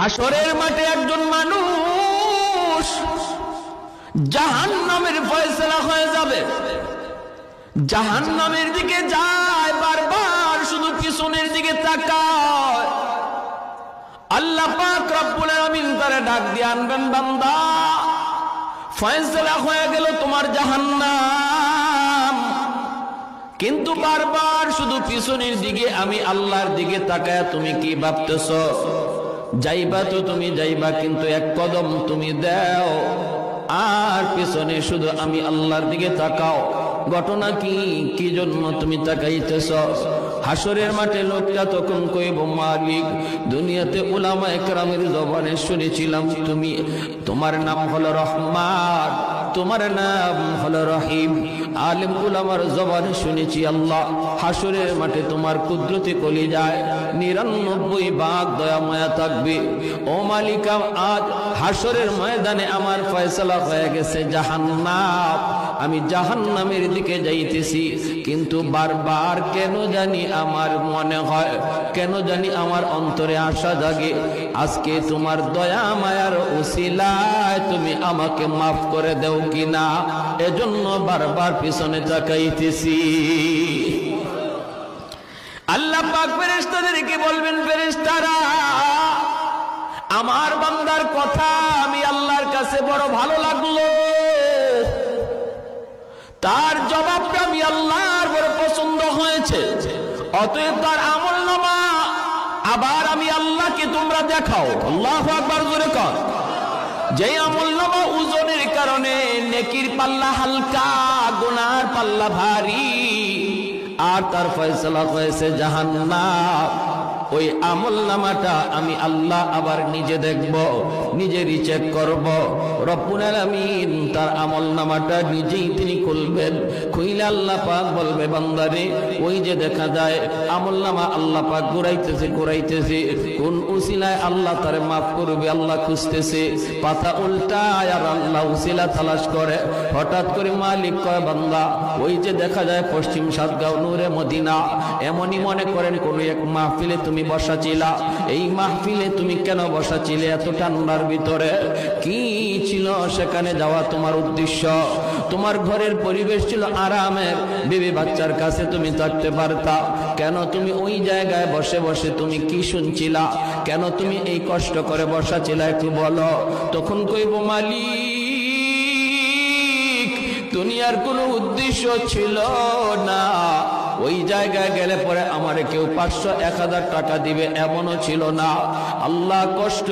হাসরের মাঠে একজন মানুষ জাহান্নামের ফয়সালা হয়ে যাবে, জাহান্নামের দিকে যায়, বারবার শুধু পিছনের দিকে তাকায়। আল্লাহ পাক রব্বুল আলামিন তারে ডাক দিয়ে আনবেন, বান্দা ফয়সালা হয়ে গেল তোমার জাহান্নাম, কিন্তু বারবার শুধু পিছনের দিকে আমি আল্লাহর দিকে তাকায় তুমি কি ভাবতেছ? যাইবা তো তুমি যাইবা, কিন্তু এক কদম তুমি দাও আর পিছনে শুধু আমি আল্লাহর দিকে তাকাও। ঘটনা কি, কি জন্য তুমি তাকাইতেছ? হাসরের মাঠে লোকটা তখন কইব, মালিক দুনিয়াতে উলামায়ে কেরামের জবানে শুনেছিলাম তুমি, তোমার নাম হলো রহমান, তোমার নাম হলো রহিম। আলেম উলামার জবানে শুনেছি আল্লাহ, হাসরের মাঠে তোমার কুদরতি কলিজায় ৯৯ ভাগ দয়া মায়া থাকবে। ও মালিকা, আজ হাসরের ময়দানে আমার ফয়সালা হয়ে গেছে জাহান্নাম, আমি জাহান্নামের দিকে যাইতেছি, কিন্তু বারবার কেন জানি আমার মনে হয়, কেন জানি আমার অন্তরে আশা জাগে, আজকে তোমার দয়া মায়ার উসিলায় তুমি আমাকে মাফ করে দাও কিনা, এজন্য বারবার পিছনে তাকাইতেছি। আল্লাহ পাক ফেরেশতাদেরকে বলবেন, ফেরেশতারা আমার বান্দার কথা আমি আল্লাহর কাছে বড় ভালো লাগলো, তার জবাবটা আমি আল্লাহর বড় পছন্দ হয়েছে, অতএব তার আমলনামা আবার আমি আল্লাহকে তোমরা দেখাও। আল্লাহু আকবার, জোরে কর। যেই আমলনামা ওজনের কারণে নেকির পাল্লা হালকা, গুনার পাল্লা ভারী, আর তার ফয়সালা হয়েছে জাহান্নাম, ওই আমলনামাটা আমি আল্লাহ আবার নিজে দেখব, নিজেরই চেক করব। রব্বুল আলামিন তার আমলনামাটা নিজেই তিনি খুলবেন, খুইলে আল্লাহ পাক বলবে, বান্দারে ওই যে দেখা যায় আমলনামা আল্লাহ পাক ঘুরাইতেছে, কোন উসিলায় আল্লাহ তারে মাফ করবে আল্লাহ খুঁজতেছে, পাতা উল্টায় আর আল্লাহ উসিলা তালাশ করে। হঠাৎ করে মালিক কয়, বান্দা ওই যে দেখা যায় পশ্চিম সাতগাঁও নূরে মদিনা, এমনই মনে করেন কোন এক মাহফিলে তুমি বসা ছিলা, এই মাহফিলে তুমি কেন বসা ছিলে এত ঠান্ডার ভিতরে? কি ছিল সেখানে যাওয়া তোমার উদ্দেশ্য? তোমার ঘরের পরিবেশ ছিল আরামের, বিবি বাচ্চার কাছে তুমি থাকতে পারতা, কেন তুমি ওই জায়গায় বসে বসে তুমি কি শুনছিলা? কেন তুমি এই কষ্ট করে বসা ছিলা একটু বলো। তখন কইব, মালিক দুনিয়ার কোনো উদ্দেশ্য ছিল না, ওই জায়গায় গেলে পরে আমারে কেউ ৫০০-১০০০ টাকা দিবে এমনও ছিল না, আল্লাহ কষ্ট